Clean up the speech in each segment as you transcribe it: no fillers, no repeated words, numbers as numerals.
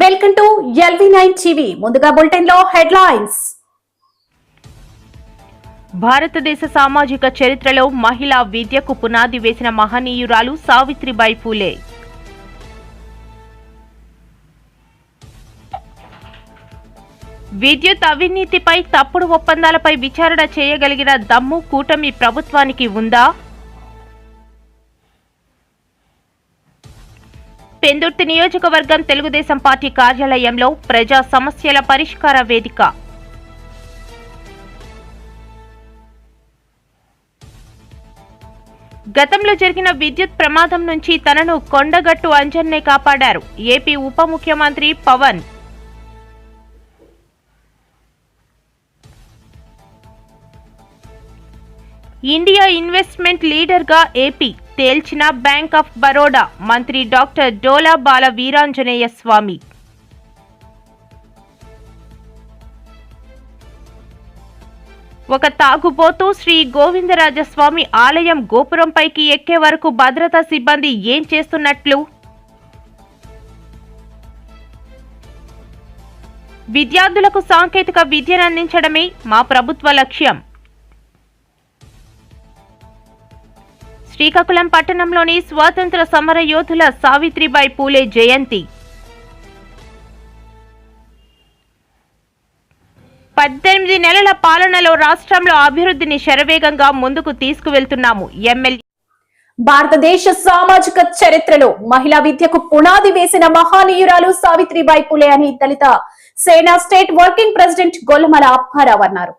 Welcome to LV9 TV. ముందుగా bulletin లో headlines. భారతదేశ సామాజిక చరిత్రలో మహిళా విద్యకు పునాది వేసిన మహనీయురాలు సావిత్రిబాయి పూలే. విద్యుత్ అవినీతిపై తప్పుడు ఒప్పందాలపై విచారణ చేయగలిగిన దమ్ము కూటమి ప్రభుత్వానికి ఉందా? పెందుర్తి నియోజకవర్గం తెలుగుదేశం పార్టీ కార్యాలయంలో ప్రజా సమస్యల పరిష్కార వేదిక. గతంలో జరిగిన విద్యుత్ ప్రమాదం నుంచి తనను కొండగట్టు అంజన్నే కాపాడారు ఏపీ ఉప ముఖ్యమంత్రి పవన్. ఇండియా ఇన్వెస్ట్మెంట్ లీడర్గా ఏపీ తేల్చిన బ్యాంక్ ఆఫ్ బరోడా మంత్రి డాక్టర్ డోలా బాల వీరాంజనేయ స్వామి. ఒక తాగుబోతూ శ్రీ గోవిందరాజస్వామి ఆలయం గోపురంపైకి ఎక్కే వరకు భద్రతా సిబ్బంది ఏం చేస్తున్నట్లు? విద్యార్థులకు సాంకేతిక విద్యను అందించడమే మా ప్రభుత్వ లక్ష్యం. శ్రీకాకుళం పట్టణంలోని స్వాతంత్ర సమర యోధుల సావిత్రిబాయి పూలే జయంతి. 18 నెలల పాలనలో రాష్ట్రంలో అభివృద్ధిని శరవేగంగా ముందుకు తీసుకువెళ్తున్నాము. ఎమ్మెల్యే. భారతదేశ సామాజిక చరిత్రలో మహిళా విద్యకు పునాది వేసిన మహానీయురాలు సావిత్రిబాయి పూలే అని దళిత సేన స్టేట్ వర్కింగ్ ప్రెసిడెంట్ గొల్లమల అప్పారావు అన్నారు.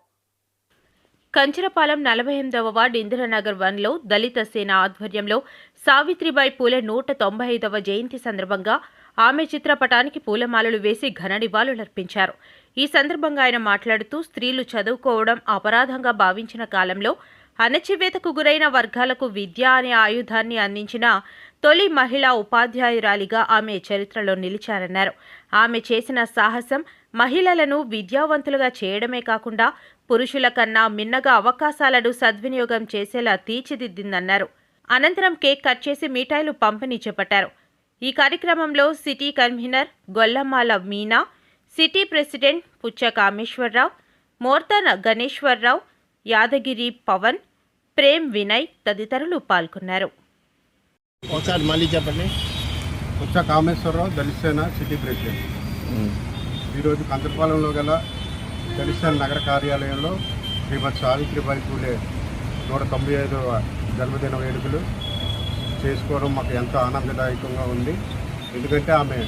కంచరపాలెం 48వ వార్డు ఇందిరానగర్ 1లో దళిత సేన ఆధ్వర్యంలో సావిత్రిబాయి పూలే 195వ జయంతి సందర్భంగా ఆమె చిత్రపటానికి పూలమాలలు వేసి ఘన నివాళులర్పించారు. ఈ సందర్భంగా ఆయన మాట్లాడుతూ స్త్రీలు చదువుకోవడం అపరాధంగా భావించిన కాలంలో అణచివేతకు గురైన వర్గాలకు విద్య అనే ఆయుధాన్ని అందించిన తొలి మహిళా ఉపాధ్యాయురాలిగా ఆమె చరిత్రలో నిలిచారన్నారు. ఆమె చేసిన సాహసం మహిళలను విద్యావంతులుగా చేయడమే కాకుండా పురుషుల కన్నా మిన్నగా అవకాశాలను సద్వినియోగం చేసేలా తీర్చిదిద్దిందన్నారు. అనంతరం కేక్ కట్ చేసి మిఠాయిలు పంపిణీ చేపట్టారు. ఈ కార్యక్రమంలో city convener Gollamala Meena, city president Puchcha Kameswararao, మోర్తన Ganeswara Rao, Yadagiri Pawan, Prem Vinay తదితరులు పాల్గొన్నారు. పుచ్చ కామేశ్వరరావు, దళిత సేన సిటీ ప్రెసిడెంట్. ఈరోజు కంచరపాలెంలో గల దళిత సేన నగర కార్యాలయంలో శ్రీమతి సావిత్రిబాయి పూలే 195వ జన్మదిన వేడుకలు చేసుకోవడం మాకు ఎంతో ఆనందదాయకంగా ఉంది. ఎందుకంటే ఆమె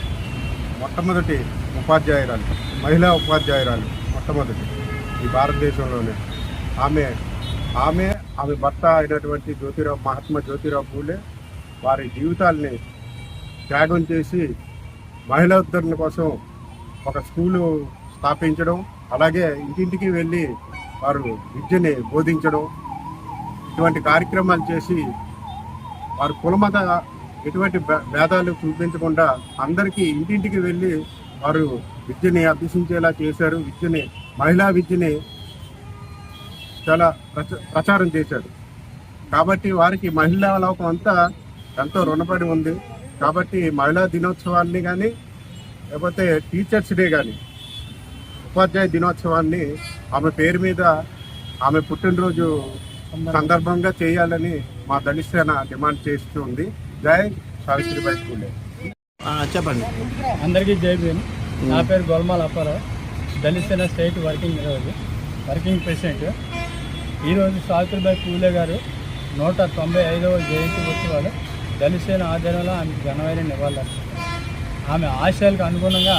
మొట్టమొదటి ఉపాధ్యాయురాలు, మహిళా ఉపాధ్యాయురాలు, మొట్టమొదటి ఈ భారతదేశంలోనే. ఆమె భర్త అయినటువంటి మహాత్మా జ్యోతిరావు పూలే వారి జీవితాల్ని త్యాగం చేసి మహిళా ఉద్ధరణ కోసం ఒక స్కూలు స్థాపించడం, అలాగే ఇంటింటికి వెళ్ళి వారు విద్యని బోధించడం, ఇటువంటి కార్యక్రమాలు చేసి వారు కులమత ఎటువంటి భేదాలు చూపించకుండా అందరికీ ఇంటింటికి వెళ్ళి వారు విద్యని అభ్యసించేలా చేశారు. మహిళా విద్యని చాలా ప్రచారం చేశారు. కాబట్టి వారికి మహిళా లోకం అంతా ఎంతో రుణపడి ఉంది. కాబట్టి మహిళా దినోత్సవాన్ని కానీ లేకపోతే టీచర్స్ డే కానీ ఉపాధ్యాయ దినోత్సవాన్ని ఆమె పేరు మీద ఆమె పుట్టినరోజు సందర్భంగా చేయాలని మా దళిత సేన డిమాండ్ చేస్తుంది. జై సావిత్రిబాయి పూలే. చెప్పండి. అందరికీ జై భీమ్. నా పేరు గొల్లమాల అప్పారావు, దళిత సేన స్టేట్ వర్కింగ్ ప్రెసిడెంట్. ఈరోజు సావిత్రిబాయి పూలే గారు 195వ జయంతి ఉత్సవాలు దళిత సేన ఆధ్వర్యంలో ఆమెకు ఘనమైన నివాళులు. ఆమె ఆశయాలకు అనుగుణంగా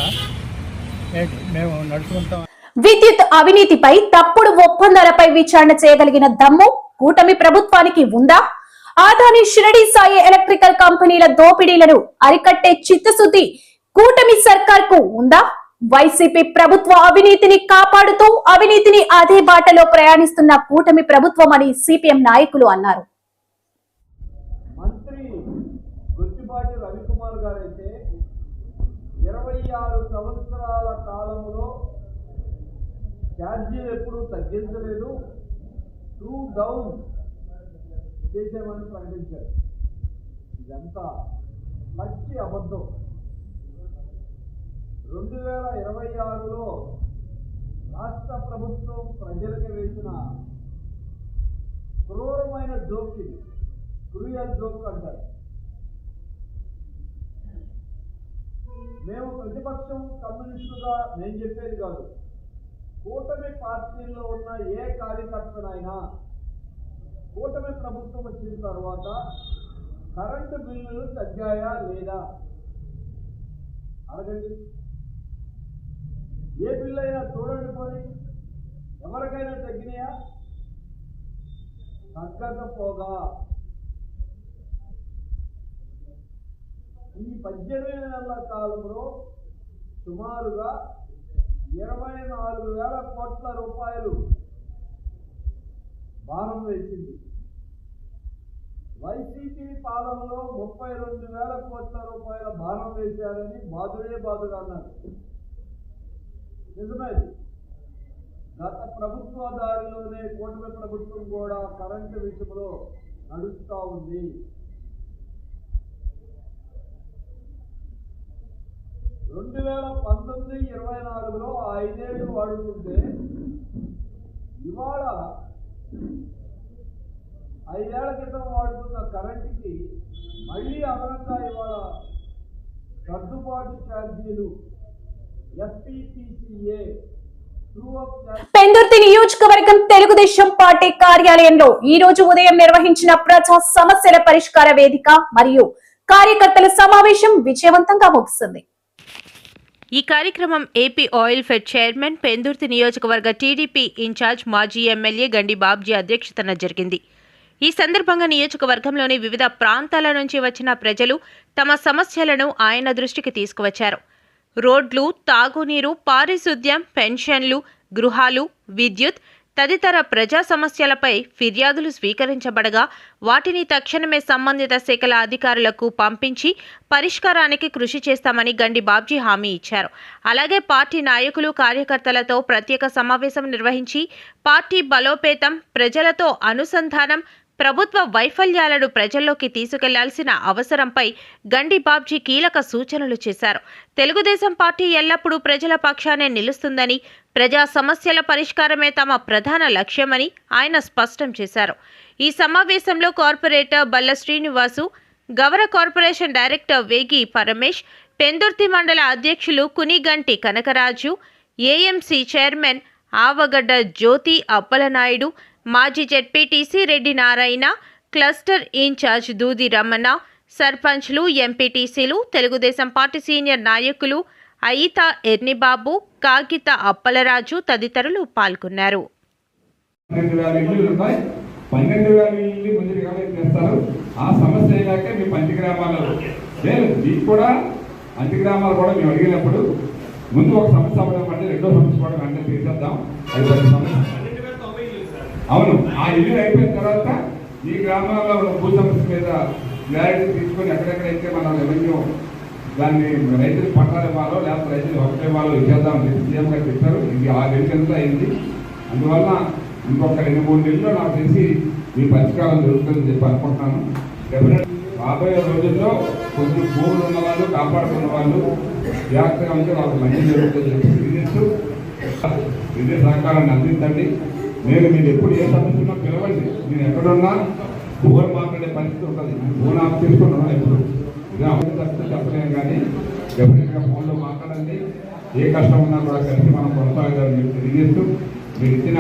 మేము నడుచుకుంటాం. విద్యుత్ అవినీతిపై తప్పుడు ఒప్పందాలపై విచారణ చేయగలిగిన దమ్ము కూటమి ప్రభుత్వానికి ఉందా? ఆదాని షిరడి సాయి ఎలక్ట్రికల్ కంపెనీల దోపిడీలను అరికట్టే చిత్తశుద్ధి కూటమి సర్కార్ కు ఉందా? వైసీపీ ప్రభుత్వ అవినీతిని కాపాడుతూ అవినీతిని అదే బాటలో ప్రయాణిస్తున్న కూటమి ప్రభుత్వం అని సిపిఎం నాయకులు అన్నారు. మంత్రి గుత్తిపాటి రవికుమార్ గారైతే 26 సంవత్సరాల కాలంలో ఛార్జీలు ఎప్పుడూ తగ్గించలేదు, టూ డౌన్ చేసేమని ప్రకటించారు. ఇదంతా పచ్చి అబద్ధం. 2026లో రాష్ట్ర ప్రభుత్వం ప్రజలకు వేసిన క్రూరమైన జోక్, క్రూయల్ జోక్ అంటారు. మేము ప్రతిపక్షం కమ్యూనిస్టుగా నేను చెప్పేది కాదు, కూటమి పార్టీల్లో ఉన్న ఏ కార్యకర్తనైనా కూటమి ప్రభుత్వం వచ్చిన తర్వాత కరెంటు బిల్లులు తగ్గాయా లేదా అడగండి. ఏ బిల్లు అయినా చూడండి, పోనీ ఎవరికైనా తగ్గినాయా? తగ్గకపోగా ఈ 18 నెలల కాలంలో సుమారుగా 24,000 కోట్ల రూపాయలు భారం వేసింది. వైసీపీ పాలనలో 32,000 కోట్ల రూపాయల భారం వేశారని బాదుగా అన్నారు. నిజమేది. గత ప్రభుత్వ దారిలోనే కూటమి ప్రభుత్వం కూడా కరెంటు విషయంలో నడుస్తూ ఉంది. రెండు 2019-24లో 5 ఏళ్ళు వాడుకుంటే ఇవాళ 5 ఏళ్ల క్రితం వాడుతున్న కరెంటుకి మళ్ళీ అదనంగా ఇవాళ సర్దుబాటు ఛార్జీలు FPPCA పెందుర్తి నియోజకవర్గం తెలుగుదేశం పార్టీ కార్యాలయంలో ఈ రోజు ఉదయం నిర్వహించిన ప్రజా సమస్యల పరిష్కార వేదిక మరియు కార్యకర్తల సమావేశం విజయవంతంగా ముగిసింది. ఈ కార్యక్రమం AP oil fed chairman, Pendurthi నియోజకవర్గ టీడీపీ ఇన్ఛార్జ్ మాజీ ఎమ్మెల్యే గండి బాబ్జీ అధ్యక్షతన జరిగింది. ఈ సందర్భంగా నియోజకవర్గంలోని వివిధ ప్రాంతాల నుంచి వచ్చిన ప్రజలు తమ సమస్యలను ఆయన దృష్టికి తీసుకువచ్చారు. రోడ్లు, తాగునీరు, పారిశుద్ధ్యం, పెన్షన్లు, గృహాలు, విద్యుత్ తదితర ప్రజా సమస్యలపై ఫిర్యాదులు స్వీకరించబడగా వాటిని తక్షణమే సంబంధిత శాఖల అధికారులకు పంపించి పరిష్కారానికి కృషి చేస్తామని గండి బాబ్జీ హామీ ఇచ్చారు. అలాగే పార్టీ నాయకులు, కార్యకర్తలతో ప్రత్యేక సమావేశం నిర్వహించి పార్టీ బలోపేతం, ప్రజలతో అనుసంధానం, ప్రభుత్వ వైఫల్యాలను ప్రజల్లోకి తీసుకెళ్లాల్సిన అవసరంపై గండి బాబ్జీ కీలక సూచనలు చేశారు. తెలుగుదేశం పార్టీ ఎల్లప్పుడూ ప్రజల పక్షానే నిలుస్తుందని, ప్రజా సమస్యల పరిష్కారమే తమ ప్రధాన లక్ష్యమని ఆయన స్పష్టం చేశారు. ఈ సమావేశంలో కార్పొరేటర్ బల్ల శ్రీనివాసు, గవర కార్పొరేషన్ డైరెక్టర్ వేగి పరమేష్, పెందుర్తి మండల అధ్యక్షులు కునిగంటి కనకరాజు, ఏఎంసీ చైర్మన్ ఆవగడ్డ జ్యోతి అప్పలనాయుడు, మాజీ ZPTC Reddy Narayana, cluster incharge Doodi Ramana, సర్పంచ్లు, ఎంపీటీసీలు, తెలుగుదేశం పార్టీ సీనియర్ నాయకులు అయిత ఎర్నిబాబు, కాగిత అప్పలరాజు తదితరులు పాల్గొన్నారు. 12,000 ఇళ్ళు ఉన్నాయి. 12,000 ఇళ్ళు ముందు చేస్తారు. ఆ సమస్య అయ్యాక మీ పంచగ్రామాలు లేదు, మీకు కూడా అంత్యగ్రామాలు కూడా మేము అడిగినప్పుడు ముందు ఒక సమస్య అవ్వడం అంటే రెండో సమస్య కూడా వెంటనే తీసేద్దాం. అది 10 సమస్య. అవును, ఆ ఇల్లు అయిపోయిన తర్వాత ఈ గ్రామాల్లో ఉన్న భూ సమస్య మీద క్లారిటీ తీసుకొని ఎక్కడెక్కడైతే మనం రెవెన్యూ దాన్ని రైతులు పట్టాలు ఇవ్వాలో లేకపోతే రైతులు ఒకటే ఇవ్వాలో ఇచ్చేద్దాం సీఎం గారు చెప్పారు. ఇది 6 నెలలు అయింది. అందువల్ల ఇంకొక 2-3 నెలల్లో నాకు తెలిసి మీ పరిష్కారం జరుగుతుందని చెప్పి అనుకుంటున్నాను. డెఫినెట్ రాబోయే రోజుల్లో కొంచెం భూములు ఉన్న వాళ్ళు, కాపాడుకున్న వాళ్ళు జాగ్రత్తగా ఉంటే వాళ్ళకి మంచి జరుగుతుందని చెప్పి ఇదే సహకారాన్ని అందించండి. నేను మీరు ఎప్పుడు ఏ సమస్య ఉన్నా పిలవండి. నేను ఎక్కడున్నా భూములు మాట్లాడే పరిస్థితి ఉంటుంది. భూమి ఆఫ్ తీసుకుంటున్నాను ఎప్పుడు ఇదే అమలు తప్పితే చెప్పలేము, కానీ డెఫినెట్గా ఫోన్లో మాట్లాడండి. ఏ కష్టం ఉన్నా కూడా కలిసి మనం కొనసాగాలని చెప్పి తెలియజేస్తూ మీరు ఇచ్చిన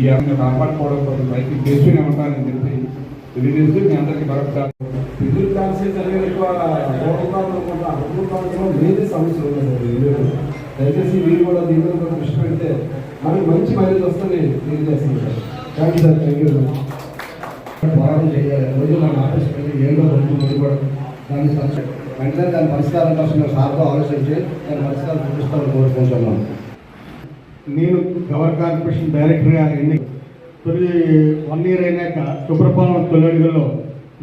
ఈ ఆమెను కాపాడుకోవడం కోసం ప్రయత్నం చేస్తూనే ఉంటానని చెప్పి తెలియజేస్తూ మీ అందరికీ మరొకసారి విద్యుత్ కనెక్షన్ అనేది ఎక్కువ లేని సమస్య ఉంది. దయచేసి మీరు కూడా దీని మీద కొంచెం దృష్టి పెడితే మనకి మంచి మైలేజ్ వస్తుంది తెలియజేస్తాను sir. Thank you sir. Thank you. పోరాటం చేయాలి. రోజు మన ఆఫీస్ వెళ్ళి ఏంటో పడుతుంది కూడా దాన్ని వెంటనే దాని పరిష్కారం కోసం సార్తో ఆలోచించి దాని పరిష్కారం చూపిస్తామని కోరుకుంటున్నాను. నేను గవర్ కార్పొరేషన్ డైరెక్టర్గా తొలి 1 year అయినాక సుబ్రపాలెం తొలడిలో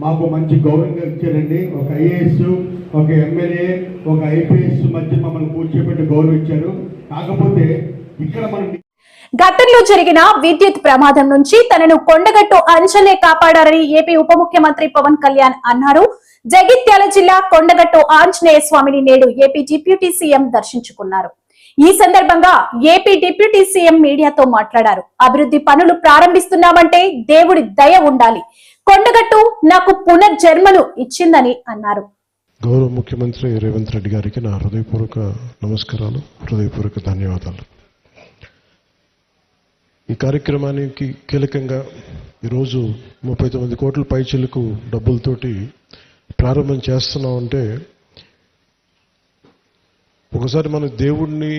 మాకు మంచి గౌరవంగా ఇచ్చారండి. ఒక ఐఏఎస్, ఒక ఎమ్మెల్యే, ఒక IPS మధ్య మమ్మల్ని కూర్చోబెట్టి గౌరవించారు. కాకపోతే ఇక్కడ మనం గతంలో జరిగిన విద్యుత్ ప్రమాదం నుంచి తనను కొండగట్టు అంజనే కాపాడారని ఏపీ ఉప ముఖ్యమంత్రి పవన్ కళ్యాణ్ అన్నారు. జగిత్యాల జిల్లా కొండగట్టు ఆంజనేయ స్వామిని నేడు ఏపీ డిప్యూటీ సీఎం దర్శించుకున్నారు. ఈ సందర్భంగా ఏపీ డిప్యూటీ సీఎం మీడియాతో మాట్లాడారు. అభివృద్ధి పనులు ప్రారంభిస్తున్నామంటే దేవుడి దయ ఉండాలి. కొండగట్టు నాకు పునర్జన్మను ఇచ్చిందని అన్నారు. గౌరవ ముఖ్యమంత్రి రేవంత్ రెడ్డి గారికి నా హృదయపూర్వక నమస్కారాలు, హృదయపూర్వక ధన్యవాదాలు. ఈ కార్యక్రమానికి కీలకంగా ఈరోజు 39 కోట్ల పైచిలకు డబ్బులతోటి ప్రారంభం చేస్తున్నామంటే ఒకసారి మన దేవుడిని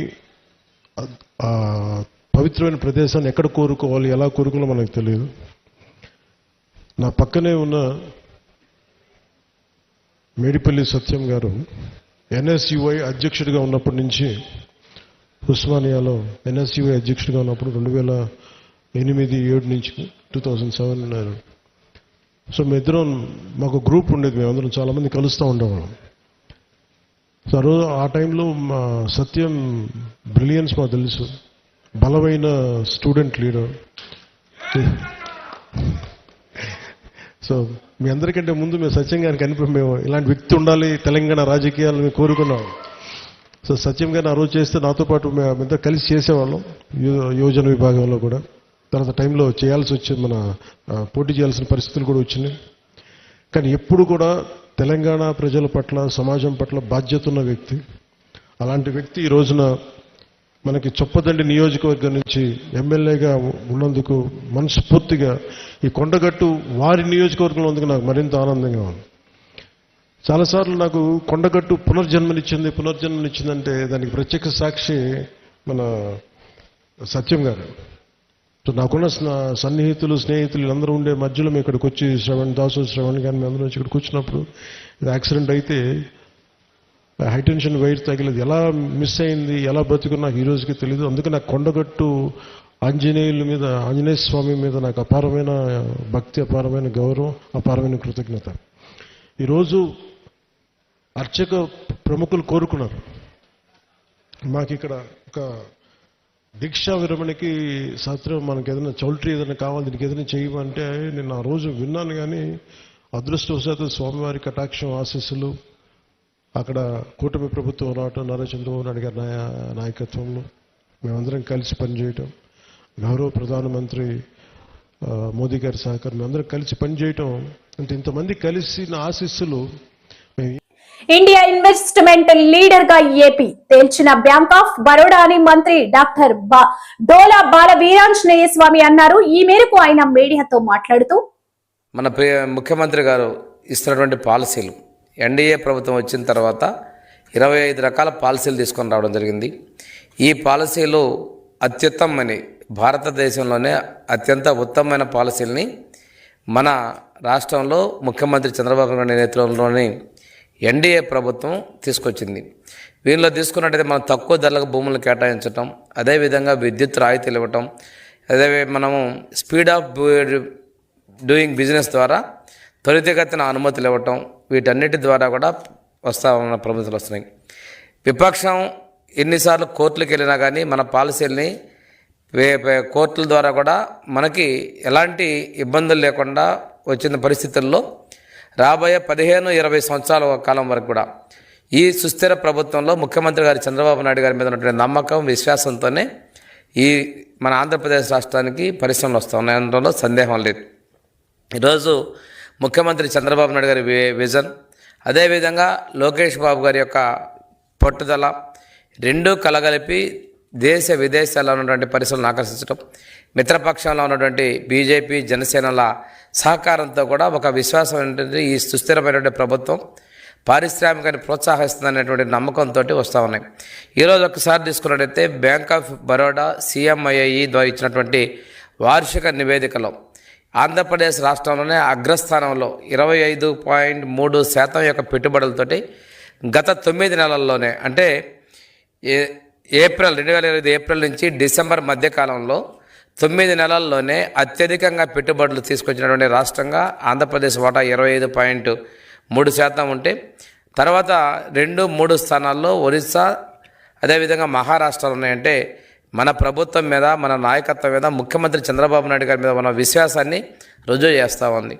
పవిత్రమైన ప్రదేశాన్ని ఎక్కడ కోరుకోవాలి, ఎలా కోరుకోవాలో మనకు తెలియదు. నా పక్కనే ఉన్న మేడిపల్లి సత్యం గారు ఎన్ఎస్యుఐ అధ్యక్షుడిగా ఉన్నప్పటి నుంచి, ఉస్మానియాలో ఎన్ఎస్యుఐ అధ్యక్షుడిగా ఉన్నప్పుడు 2008-7 నుంచి 2007. సో మేమిద్దరం, మాకు గ్రూప్ ఉండేది, మేమందరం చాలామంది కలుస్తూ ఉండేవాళ్ళం. సో ఆ టైంలో మా సత్యం బ్రిలియన్స్ మాకు తెలుసు, బలమైన స్టూడెంట్ లీడర్. సో మీ అందరికంటే ముందు మేము సత్యం గారికి మేము ఇలాంటి వ్యక్తి ఉండాలి తెలంగాణ రాజకీయాలు మేము కోరుకున్నాం. సో సత్యం గారిని ఆ రోజు చేస్తే నాతో పాటు మేమంతా కలిసి చేసేవాళ్ళం యువజన విభాగంలో కూడా. తర్వాత టైంలో చేయాల్సి వచ్చింది, మన పోటీ చేయాల్సిన పరిస్థితులు కూడా వచ్చినాయి. కానీ ఎప్పుడు కూడా తెలంగాణ ప్రజల పట్ల, సమాజం పట్ల బాధ్యత ఉన్న వ్యక్తి. అలాంటి వ్యక్తి ఈ రోజున మనకి చొప్పదండి నియోజకవర్గం నుంచి ఎమ్మెల్యేగా ఉన్నందుకు మనస్ఫూర్తిగా ఈ కొండగట్టు వారి నియోజకవర్గంలో ఉన్నందుకు నాకు మరింత ఆనందంగా ఉంది. చాలాసార్లు నాకు కొండగట్టు పునర్జన్మనిచ్చిందంటే దానికి ప్రత్యక్ష సాక్షి మన సత్యం గారు. సో నాకున్న సన్నిహితులు, స్నేహితులు వీళ్ళందరూ ఉండే మధ్యలో మేము ఇక్కడికి వచ్చి శ్రవణ్ కానీ మేము అందరూ వచ్చి ఇక్కడికి వచ్చినప్పుడు యాక్సిడెంట్ అయితే హైటెన్షన్ వైర్ తగిలేదు, ఎలా మిస్ అయింది, ఎలా బతుకుని నాకు ఈ రోజుకి తెలియదు. అందుకే నాకు కొండగట్టు ఆంజనేయ స్వామి మీద నాకు అపారమైన భక్తి, అపారమైన గౌరవం, అపారమైన కృతజ్ఞత. ఈరోజు అర్చక ప్రముఖులు కోరుకున్నారు, మాకు ఇక్కడ ఒక దీక్షా విరమణకి శాస్త్రం, మనకి ఏదైనా చౌల్ట్రీ ఏదైనా కావాలి, దీనికి ఏదైనా చేయమంటే నేను ఆ రోజు విన్నాను. కానీ అదృష్టవశాత్తు స్వామివారి కటాక్షం, ఆశీస్సులు, అక్కడ కూటమి ప్రభుత్వం రావటం, నారా చంద్రబాబు నాయుడు గారి నాయకత్వంలో మేమందరం కలిసి పనిచేయటం, గౌరవ ప్రధానమంత్రి మోదీ గారి సహకారం, మేమందరం కలిసి పనిచేయటం, అంటే ఇంతమంది కలిసి నా ఆశీస్సులు. ఇండియా ఇన్వెస్ట్మెంట్ లీడర్ గా ఏపీ తేల్చిన బ్యాంక్ ఆఫ్ బరోడా అని మంత్రి డాక్టర్ డోలా బాల వీరాంజనేయ స్వామి అన్నారు. ఈ మేరకు ఆయన మీడియాతో మాట్లాడుతూ, మన ముఖ్యమంత్రి గారు ఇస్తున్నటువంటి పాలసీలు, ఎన్డీఏ ప్రభుత్వం వచ్చిన తర్వాత 25 రకాల పాలసీలు తీసుకొని రావడం జరిగింది. ఈ పాలసీలు అత్యుత్తమని, భారతదేశంలోనే అత్యంత ఉత్తమమైన పాలసీలని మన రాష్ట్రంలో ముఖ్యమంత్రి చంద్రబాబు నాయుడు నేతృత్వంలోని ఎన్డీఏ ప్రభుత్వం తీసుకొచ్చింది. వీళ్ళలో తీసుకున్నట్టయితే మనం తక్కువ ధరలకు భూములను కేటాయించటం, అదేవిధంగా విద్యుత్ రాయితీలు ఇవ్వటం, అదే మనము స్పీడ్ ఆఫ్ డూయింగ్ బిజినెస్ ద్వారా త్వరితగతిన అనుమతులు ఇవ్వటం, వీటన్నిటి ద్వారా కూడా ఉన్న ప్రభుత్వాలు వస్తున్నాయి. విపక్షం ఎన్నిసార్లు కోర్టులకు వెళ్ళినా కానీ మన పాలసీలని కోర్టుల ద్వారా కూడా మనకి ఎలాంటి ఇబ్బందులు లేకుండా వచ్చిన పరిస్థితుల్లో రాబోయే 15-20 సంవత్సరాల కాలం వరకు కూడా ఈ సుస్థిర ప్రభుత్వంలో ముఖ్యమంత్రి గారి చంద్రబాబు నాయుడు గారి మీద ఉన్నటువంటి నమ్మకం, విశ్వాసంతోనే ఈ మన ఆంధ్రప్రదేశ్ రాష్ట్రానికి పరిశ్రమలు వస్తున్నాయి, అందులో సందేహం లేదు. ఈరోజు ముఖ్యమంత్రి చంద్రబాబు నాయుడు గారి విజన్, అదేవిధంగా లోకేష్ బాబు గారి యొక్క పట్టుదల రెండూ కలగలిపి దేశ విదేశాల్లో ఉన్నటువంటి పరిశ్రమలను ఆకర్షించడం, మిత్రపక్షంలో ఉన్నటువంటి బీజేపీ, జనసేనల సహకారంతో కూడా ఒక విశ్వాసం ఏంటంటే ఈ సుస్థిరమైనటువంటి ప్రభుత్వం పారిశ్రామికాన్ని ప్రోత్సహిస్తుందనేటువంటి నమ్మకంతో వస్తూ ఉన్నాయి. ఈరోజు ఒకసారి తీసుకున్నట్టయితే బ్యాంక్ ఆఫ్ బరోడా CMII ద్వారా ఇచ్చినటువంటి వార్షిక నివేదికలో ఆంధ్రప్రదేశ్ రాష్ట్రంలోనే అగ్రస్థానంలో 25.3% యొక్క పెట్టుబడులతోటి గత 9 నెలల్లోనే, అంటే ఏప్రిల్ 2025 ఏప్రిల్ నుంచి డిసెంబర్ మధ్యకాలంలో 9 నెలల్లోనే అత్యధికంగా పెట్టుబడులు తీసుకొచ్చినటువంటి రాష్ట్రంగా ఆంధ్రప్రదేశ్ వాటా 25.3% ఉంటే, తర్వాత 2-3 స్థానాల్లో ఒరిస్సా, అదేవిధంగా మహారాష్ట్ర ఉన్నాయంటే మన ప్రభుత్వం మీద, మన నాయకత్వం మీద, ముఖ్యమంత్రి చంద్రబాబు నాయుడు గారి మీద మన విశ్వాసాన్ని రుజువు చేస్తూ ఉంది.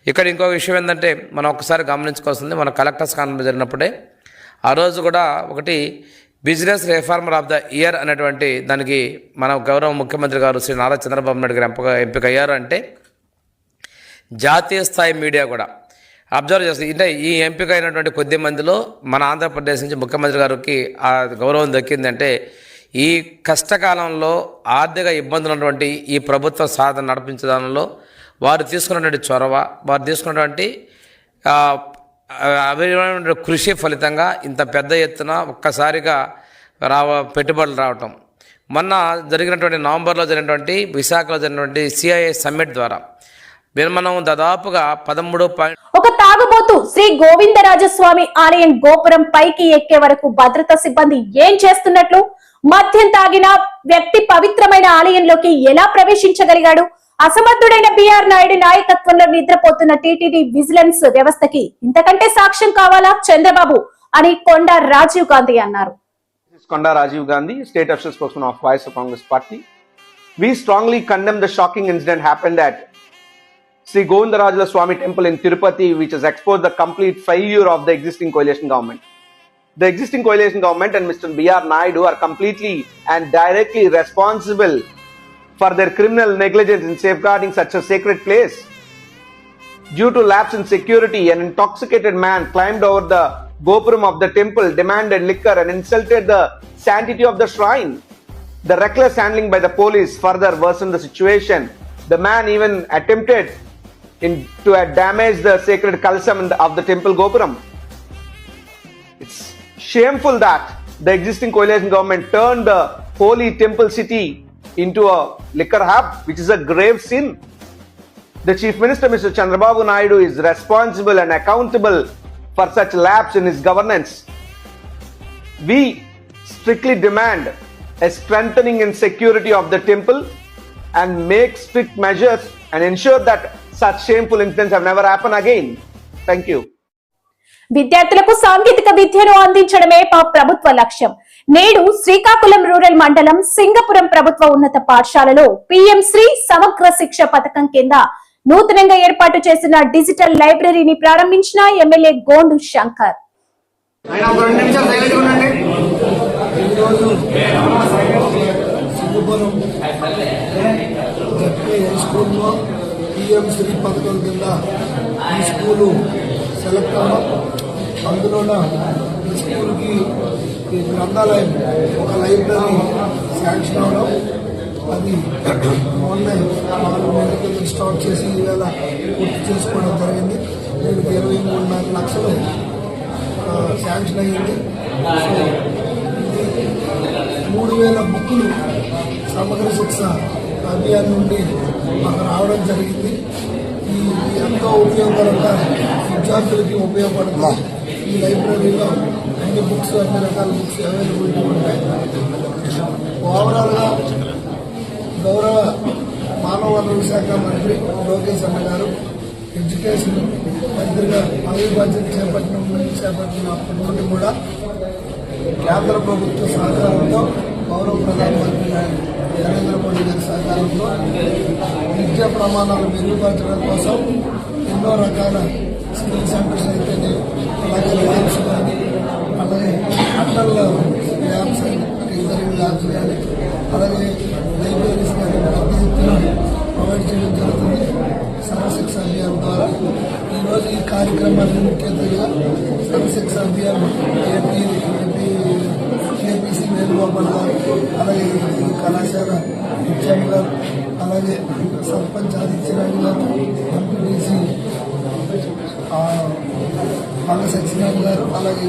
ఇక్కడ ఇంకో విషయం ఏంటంటే మనం ఒకసారి గమనించుకోవాల్సింది, మన కలెక్టర్స్ కాన్ఫరెన్స్ జరిగినప్పుడే ఆ రోజు కూడా ఒకటి business reformer of the year అనేటువంటి దానికి మన గౌరవ ముఖ్యమంత్రి గారు శ్రీ నారా చంద్రబాబు నాయుడు గారు ఎంపిక అయ్యారు. అంటే జాతీయ స్థాయి మీడియా కూడా అబ్జర్వ్ చేస్తుంది. అంటే ఈ ఎంపిక అయినటువంటి కొద్ది మందిలో మన ఆంధ్రప్రదేశ్ నుంచి ముఖ్యమంత్రి గారికి ఆ గౌరవం దక్కిందంటే ఈ కష్టకాలంలో ఆర్థిక ఇబ్బందులు ఉన్నటువంటి ఈ ప్రభుత్వ సాధన నడిపించడంలో వారు తీసుకున్నటువంటి చొరవ, వారు తీసుకున్నటువంటి అభివృద్ధి కృషి ఫలితంగా ఇంత పెద్ద ఎత్తున ఒక్కసారిగా పెట్టుబడులు రావటం. మొన్న జరిగినటువంటి నవంబర్లో జరిగినటువంటి విశాఖలో జరిగినటువంటి సిఐఏ సమ్మిట్ ద్వారా మనం దాదాపుగా 13. ఒక తాగుబోతు శ్రీ గోవిందరాజస్వామి ఆలయం గోపురం పైకి ఎక్కే వరకు భద్రతా సిబ్బంది ఏం చేస్తున్నట్లు? మద్యం తాగిన వ్యక్తి పవిత్రమైన ఆలయంలోకి ఎలా ప్రవేశించగలిగాడు? అసమర్థుడైన బిఆర్ నాయుడు నాయకత్వంలో నిద్రపోతున్న టీటీడీ విజిలెన్స్ వ్యవస్థకి ఇంతకంటే సాక్ష్యం కావాలా చంద్రబాబు అని కొండా రాజీవ్ గాంధీ అన్నారు. Konda Rajiv Gandhi, State Official Spokesman of Voice of Congress Party. We strongly condemn the shocking incident happened at Sri Govindarajula Swami Temple in Tirupati, which has exposed the complete failure of the existing coalition government. The existing coalition government and Mr. B.R. Naidu are completely and directly responsible for their criminal negligence in safeguarding such a sacred place. Due to lapse in security, an intoxicated man climbed over the gopuram of the temple, demanded liquor and insulted the sanctity of the shrine. The reckless handling by the police further worsened the situation. The man even attempted to damage the sacred kalsam of the temple gopuram. It's shameful that the existing coalition government turned the holy temple city into a liquor hub, which is a grave sin. The Chief Minister, Mr. Chandrababu Naidu, is responsible and accountable for such lapse in his governance. We strictly demand a strengthening in security of the temple and make strict measures and ensure that such shameful incidents have never happened again. Thank you. విద్యార్థులకు సాంకేతిక విద్యను అందించడమే ప్రభుత్వ లక్ష్యం. నేడు Srikakulam rural మండలం సింగపురం ప్రభుత్వ ఉన్నత పాఠశాలలో పీఎం శ్రీ సమగ్ర శిక్ష పథకం కింద నూతనంగా ఏర్పాటు చేసిన డిజిటల్ లైబ్రరీని ప్రారంభించిన ఎమ్మెల్యే గోండు శంకర్. పీఎం శ్రీ పథకం కింద ఈ స్కూలు సెలెక్ట్ అవ్వడం, అందులోన ఈ స్కూల్కి ఈ గ్రంథాలయం ఒక లైబ్రరీ శాంక్షన్ అవ్వడం, అది ఆన్లైన్ 4 నెలల కింద స్టార్ట్ చేసి ఈవేళ పూర్తి చేసుకోవడం జరిగింది. దీనికి 23.5 లక్షలు శాంక్షన్ అయ్యింది. 3,000 బుక్కులు సమగ్ర శిక్ష అభియాన్ నుండి మాకు రావడం జరిగింది. ఈ ఎంతో ఉపయోగకరంగా విద్యార్థులకి ఉపయోగపడుతుంది. ఈ లైబ్రరీలో అన్ని బుక్స్, అన్ని రకాల బుక్స్ అవైలబిలిటీ ఉంటాయి. ఓవరాల్గా గౌరవ మానవ వనరుల శాఖ మంత్రి లోకేష్ అన్న గారు ఎడ్యుకేషన్ మంత్రిగా పదవి బాధ్యత చేపట్టినప్పటి నుండి కూడా కేంద్ర ప్రభుత్వ సహకారంతో, గౌరవ ప్రధానమంత్రి నరేంద్ర మోడీ గారి సహకారంతో విద్యా ప్రమాణాలు మెరుగుపరచడం కోసం ఎన్నో రకాల స్కిల్ సెంటర్స్ అయితేనే, అలాగే ల్యాబ్స్ కానీ, అలాగే అటల్ ల్యాబ్స్ ఇంటర్వ్యూ ల్యాబ్స్ కానీ, అలాగే లైబ్రరీస్ కానీ పెద్ద ఎత్తున ప్రొవైడ్ చేయడం జరుగుతుంది సర్వశిక్ష అభియాన్ ద్వారా. ఈరోజు ఈ కార్యక్రమాన్ని ముఖ్య అతిథిగా సర్వశిక్ష అభియాన్ ఏపీసీ వేణుగోపాల్ గారు, అలాగే ఈ కళాశాల హెచ్ఎం గారు, అలాగే సర్పంచ్ ఆదిత్యరాజు గారు, ఎంపీటీసీ పల్ల సత్యనారాయణ గారు, అలాగే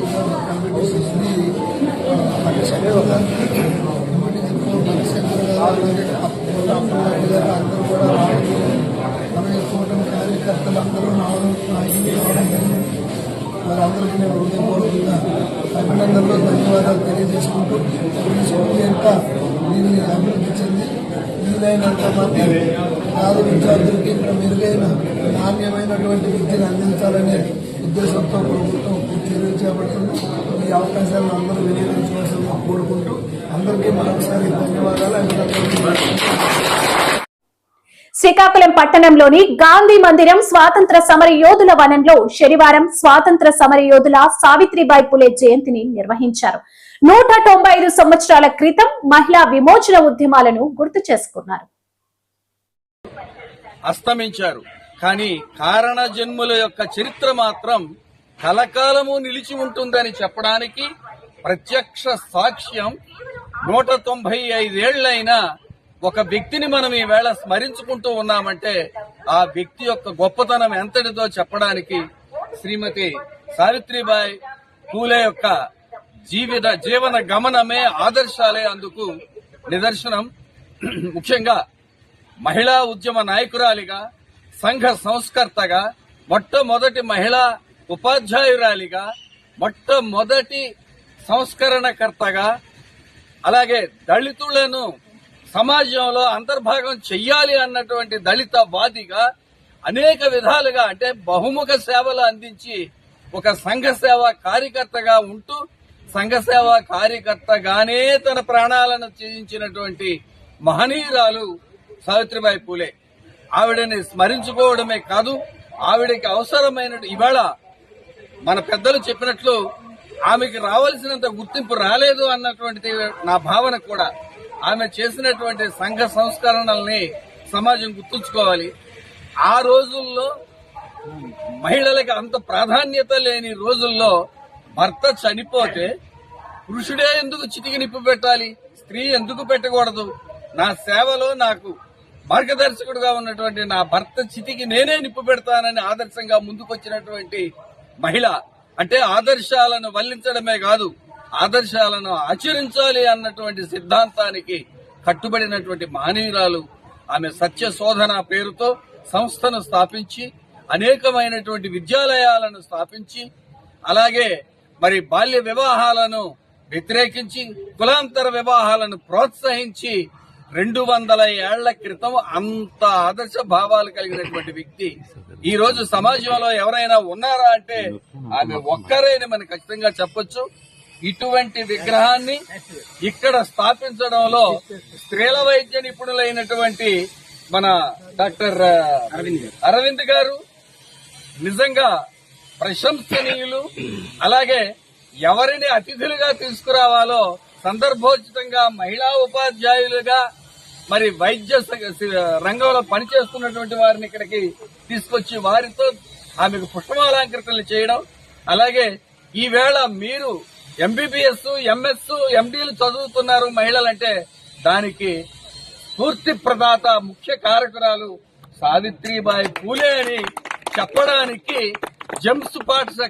ఎంపీటీసీ శ్రీ శంకర్ గారు, శంకర్ గారు, అలాగే అప్పలనాయుడు గారు అందరూ కూడా రావడం, అలాగే కూటమి కార్యకర్తలు అందరూ నాయకులు రావడం జరిగింది. వారందరికీ నేను హృదయపూర్వకంగా అభినందనలు, ధన్యవాదాలు తెలియజేసుకుంటూ ఈ స్కూల్ ఇంకా దీన్ని అభివృద్ధి చెంది వీలైనంత మంది పేద విద్యార్థులకి ఇక్కడ మెరుగైన నాణ్యమైనటువంటి విద్యను అందించాలనే ఉద్దేశంతో ప్రభుత్వం చర్యలు చేపడుతుంది. ఈ అవకాశాలను అందరూ వినియోగించవలసిందిగా కోరుకుంటూ అందరికీ మరొకసారి ధన్యవాదాలు. శ్రీకాకుళం పట్టణంలోని గాంధీ మందిరం స్వాతంత్ర సమర యోధుల వనంలో శనివారం స్వాతంత్ర సమర యోధుల సావిత్రిబాయి పులే జయంతిని నిర్వహించారు. 195 సంవత్సరాల క్రితం మహిళా విమోచన ఉద్యమాలను గుర్తు చేసుకున్నారు. అస్తమించారు, కానీ కారణ జన్ముల యొక్క చరిత్ర మాత్రం కలకాలము నిలిచి ఉంటుందని చెప్పడానికి ప్రత్యక్ష సాక్ష్యం 195 ఏళ్లైనా ఒక వ్యక్తిని మనం ఈవేళ స్మరించుకుంటూ ఉన్నామంటే ఆ వ్యక్తి యొక్క గొప్పతనం ఎంతటిదో చెప్పడానికి శ్రీమతి సావిత్రిబాయి పూలే యొక్క జీవన గమనమే ఆదర్శాలే అందుకు నిదర్శనం. ముఖ్యంగా మహిళా ఉద్యమ నాయకురాలిగా, సంఘ సంస్కర్తగా, మొట్టమొదటి మహిళా ఉపాధ్యాయురాలిగా, మొట్టమొదటి సంస్కరణకర్తగా, అలాగే దళితులను సమాజంలో అంతర్భాగం చెయ్యాలి అన్నటువంటి దళిత వాదిగా అనేక విధాలుగా అంటే బహుముఖ సేవలు అందించి ఒక సంఘ సేవా కార్యకర్తగా ఉంటూ సంఘ సేవా కార్యకర్తగానే తన ప్రాణాలను త్యజించినటువంటి మహనీయురాలు సావిత్రిబాయి పూలే. ఆవిడని స్మరించుకోవడమే కాదు, ఆవిడకి అవసరమైన ఇవాళ మన పెద్దలు చెప్పినట్లు ఆమెకి రావాల్సినంత గుర్తింపు రాలేదు అన్నటువంటిది నా భావన కూడా. ఆమె చేసినటువంటి సంఘ సంస్కరణల్ని సమాజం గుర్తుంచుకోవాలి. ఆ రోజుల్లో మహిళలకు అంత ప్రాధాన్యత లేని రోజుల్లో భర్త చనిపోతే పురుషుడే ఎందుకు చితికి నిప్పు పెట్టాలి, స్త్రీ ఎందుకు పెట్టకూడదు? నా సేవలో నాకు మార్గదర్శకుడుగా ఉన్నటువంటి నా భర్త చితికి నేనే నిప్పు పెడతానని ఆదర్శంగా ముందుకొచ్చినటువంటి మహిళ. అంటే ఆదర్శాలను వల్లించడమే కాదు, ఆదర్శాలను ఆచరించాలి అన్నటువంటి సిద్ధాంతానికి కట్టుబడినటువంటి మహనీయురాలు. ఆమె సత్య శోధన పేరుతో సంస్థను స్థాపించి అనేకమైనటువంటి విద్యాలయాలను స్థాపించి అలాగే మరి బాల్య వివాహాలను వ్యతిరేకించి కులాంతర వివాహాలను ప్రోత్సహించి 200 ఏళ్ల క్రితం అంత ఆదర్శ భావాలు కలిగినటువంటి వ్యక్తి ఈ రోజు సమాజంలో ఎవరైనా ఉన్నారా అంటే ఆమె ఒక్కరేని మనం ఖచ్చితంగా చెప్పొచ్చు. ఇటువంటి విగ్రహాన్ని ఇక్కడ స్థాపించడంలో స్త్రీల వైద్య నిపుణులైనటువంటి మన డాక్టర్ అరవింద్ గారు నిజంగా ప్రశంసనీయులు. అలాగే ఎవరిని అతిథులుగా తీసుకురావాలో సందర్భోచితంగా మహిళా ఉపాధ్యాయులుగా మరి వైద్య రంగంలో పనిచేస్తున్నటువంటి వారిని ఇక్కడికి తీసుకొచ్చి వారితో ఆమెకు పుష్పమాలంకరణలు చేయడం. అలాగే ఈవేళ మీరు ఎంబీబీఎస్, ఎంఎస్, ఎండీలు చదువుతున్నారు మహిళలంటే దానికి స్ఫూర్తి ప్రదాత ముఖ్య కారకురాలు సావిత్రిబాయి పూలే అని చెప్పడానికి జెమ్స్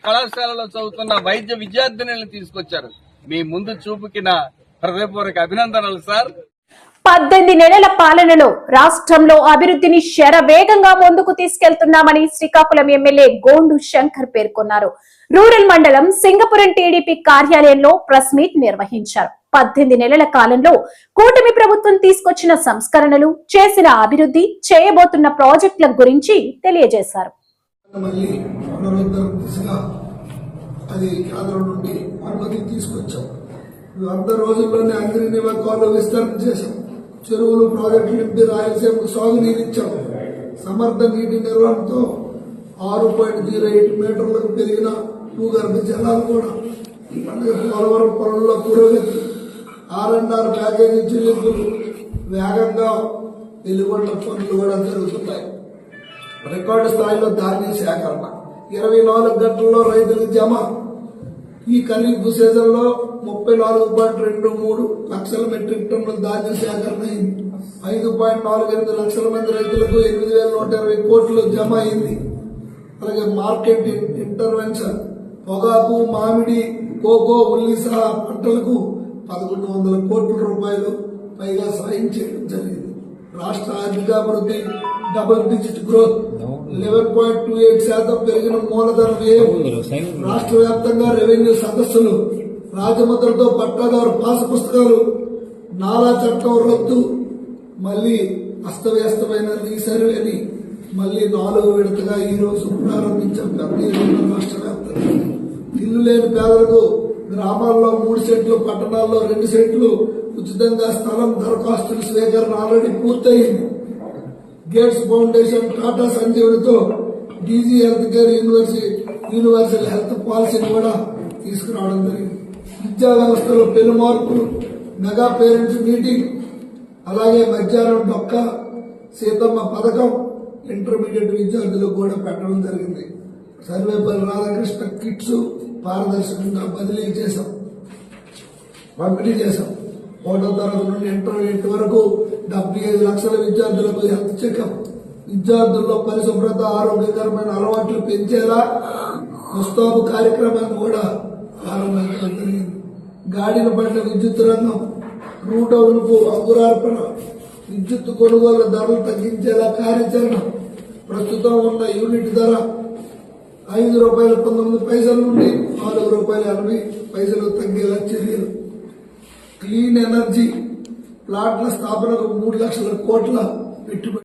కళాశాలలో చదువుతున్న వైద్య విద్యార్థినులను తీసుకొచ్చారు. మీ ముందు చూపుకి నా హృదయపూర్వక అభినందనలు సార్. 18 నెలల పాలనలో రాష్ట్రంలో అభివృద్ధిని శరవేగంగా ముందుకు తీసుకెళ్తున్నామని శ్రీకాకుళం ఎమ్మెల్యే గోండు శంకర్ పేర్కొన్నారు. రూరల్ మండలం సింగపురం టీడీపీ కార్యాలయంలో ప్రెస్ మీట్ నిర్వహించారు. 18 నెలల కాలంలో కూటమి ప్రభుత్వం తీసుకొచ్చిన సంస్కరణలు, చేసిన అభివృద్ధి, చేయబోతున్న ప్రాజెక్టుల గురించి తెలియజేశారు. అది కేంద్రం నుండి అనుమతికి తీసుకొచ్చాం. 100 రోజుల్లోనే అందరి నివాసాలు విస్తరణ చేశాం. చెరువులు, ప్రాజెక్టులు నింపి రాయలసీమకు సాగునీరు ఇచ్చాం. సమర్థ నీటి నిర్వహణతో 6.08 మీటర్లకు పెరిగిన భూగర్భ జలాలు కూడా పోలవరం పనుల్లో పురోగతి, R&R ప్యాకేజీ చెల్లింపులు వేగంగా, వెలుగొండ పనులు కూడా జరుగుతున్నాయి. రికార్డు స్థాయిలో ధాన్య సేకరణ 24 గంటల్లో రైతులకు జమ. ఈ ఖరీఫ్ సీజన్ లో 34.23 లక్షల మెట్రిక్ టన్నుల ధాన్య సేకరణ అయింది. 5.48 లక్షల మంది రైతులకు 8,120 కోట్లు జమ అయింది. అలాగే మార్కెట్ ఇంటర్వెన్షన్ పొగాకు, మామిడి, కోకో, ఉల్లి సహా పంటలకు 1,100 కోట్ల రూపాయలు పైగా సాయం చేయడం జరిగింది. రాష్ట్ర ఆర్థికాభివృద్ధి డబుల్ డిజిట్ గ్రోత్ 11.28% పెరిగిన మూలధన వ్యయం. రాష్ట్ర వ్యాప్తంగా రెవెన్యూ సదస్సులు, రాజముద్రతో పట్టాదారు పాస పుస్తకాలు, నాలా చట్టం రద్దు, మళ్లీ అస్తవ్యస్తమైన రీసర్వేని మళ్లీ 4వ విడతగా ఈ రోజు ప్రారంభించాం. రాష్ట్ర వ్యాప్తంగా ఇల్లు లేని పేదలకు గ్రామాల్లో 3 సెంట్లు, పట్టణాల్లో 2 సెంట్లు ఉచితంగా స్థలం దరఖాస్తుల స్వీకరణ ఆల్రెడీ పూర్తయింది. గేట్స్ ఫౌండేషన్, టాటా సంజీవనితో digi health care universal health పాలసీని కూడా తీసుకురావడం జరిగింది. విద్యా వ్యవస్థలో పెను మార్పులు, మెగా పేరెంట్స్ మీటింగ్, అలాగే మధ్యాహ్నం డొక్క సీతమ్మ పథకం ఇంటర్మీడియట్ విద్యార్థులకు కూడా పెట్టడం జరిగింది. సర్వేపల్లి రాధాకృష్ణ కిట్స్ పారదర్శకంగా బదిలీ చేశాం, పంపిణీ చేశాం. 1వ తరగతి నుండి ఇంటర్మీడియట్ వరకు 75 లక్షల విద్యార్థులకు హెల్త్ చెకప్. విద్యార్థుల్లో పరిశుభ్రత, ఆరోగ్యకరమైన అలవాట్లు పెంచేలా ముస్తాబు కార్యక్రమాన్ని కూడా ప్రారంభించడం జరిగింది. గాడిన పడిన విద్యుత్ రంగం, రూట్ అవునుకు అంకురార్పణ, విద్యుత్ కొనుగోలు ధరలు తగ్గించేలా కార్యాచరణ. ప్రస్తుతం ఉన్న యూనిట్ ధర ₹5.19 నుండి ₹4.80 తగ్గేలా చర్యలు. క్లీన్ ఎనర్జీ ప్లాట్ల స్థాపనకు 3 లక్షల కోట్ల పెట్టుబడి.